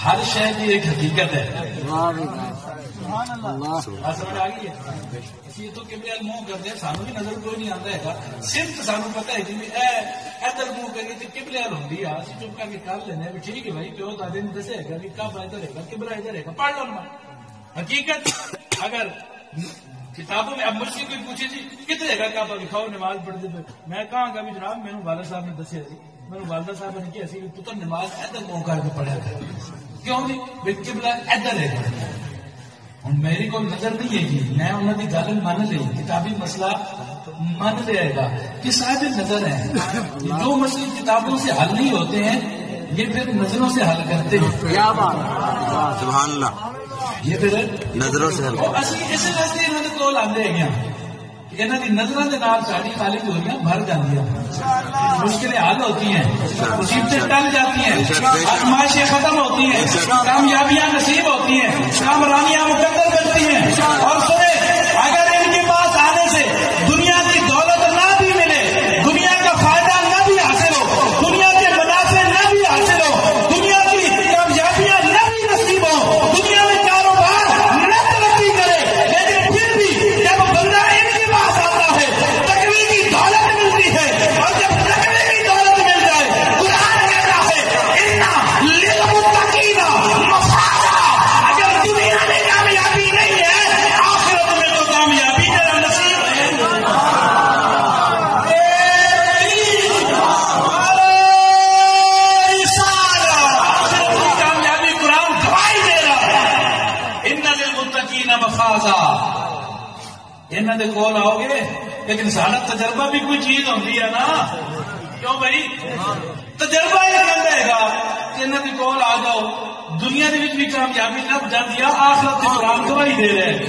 ہر شے کی ایک حقیقت ہے. سمجھ آ گئی ہے؟ اسی تو قبلے منہ کرتے ہیں، سانو بھی نظر کوئی نہیں آتا ہے، صرف سانو پتا ہے جی ادھر منہ کریے تو قبلے ہوتی ہے، اسی چپ کر کے کر لینا بھی ٹھیک ہے بھائی، پیو دادے نے دسے گا کہ کعبہ ادھر ہے گا، قبلہ ادھر ہے گا، پڑھ لو نا. حقیقت اگر کتابوں میں اب مجھ سے کوئی پوچھے جی کتنے گا کعبہ دکھاؤ نماز پڑھتے پہ، میں کہاں گا بھی جناب میرے والد صاحب نے دسیا جی، میرے والدہ صاحب نے کیا سی پتر نماز ادھر منہ کر کے پڑھا کر، کیوں جی بھائی قبلہ ادھر ہے. ہوں میری کوئی نظر نہیں ہے جی، میں انہوں کی گل من لی، کتابی مسئلہ من لے گا کہ صاحب نظر ہے. جو مسئلے کتابوں سے حل نہیں ہوتے ہیں یہ پھر نظروں سے حل کرتے ہیں. سبحان اللہ. یہ پھر نظروں سے حل اسی اس واسطے انہوں نے کول آتے ہیں کہ انہوں کی نظروں کے نام ساری خالی چوریاں بھر جاتی ہیں، مشکلیں حل ہوتی ہیں، مصیبتیں ٹل جاتی ہیں، آزمائشیں ختم ہوتی ہیں، کامیابیاں نصیب ہوتی ہیں، کامرانیاں مقدر بنتی ہیں. اور سنیں اگر ان کے پاس آنے سے دنیا کی دولت نہ بھی ملے، دنیا کا فائدہ نہ بھی حاصل ہو، دنیا کے منافع نہ بھی حاصل ہو، دنیا کی کامیابیاں نہ بھی نصیب ہو، دنیا میں کاروبار نہ ترقی کرے، لیکن پھر بھی جب بندہ ان کے پاس آتا ہے تقوی کی دولت ملتی ہے، اور جب تقوی کی دولت مل جائے قرآن کہتا ہے اِنَّ لِلْمُتَّقِينَ مَفَازًا. اگر دنیا میں کامیابی نہیں ہے آخرت میں تو کامیابی تیرا نصیب ہے. آخرت کی کامیابی قرآن گواہی دے رہا ہے. اِنَّ لِلْمُتَّقِينَ مَفَازًا. انہوں نے کول آؤ گے لیکن سارا تجربہ بھی کوئی چیز ہوتی ہے نا. کیوں بھائی تجربہ یہ کہتا گا کہ انہوں کی کول آ جاؤ، دنیا کے بھی کامیابی لب جاتی ہے، آخرت قرآن گواہی دے رہے ہیں.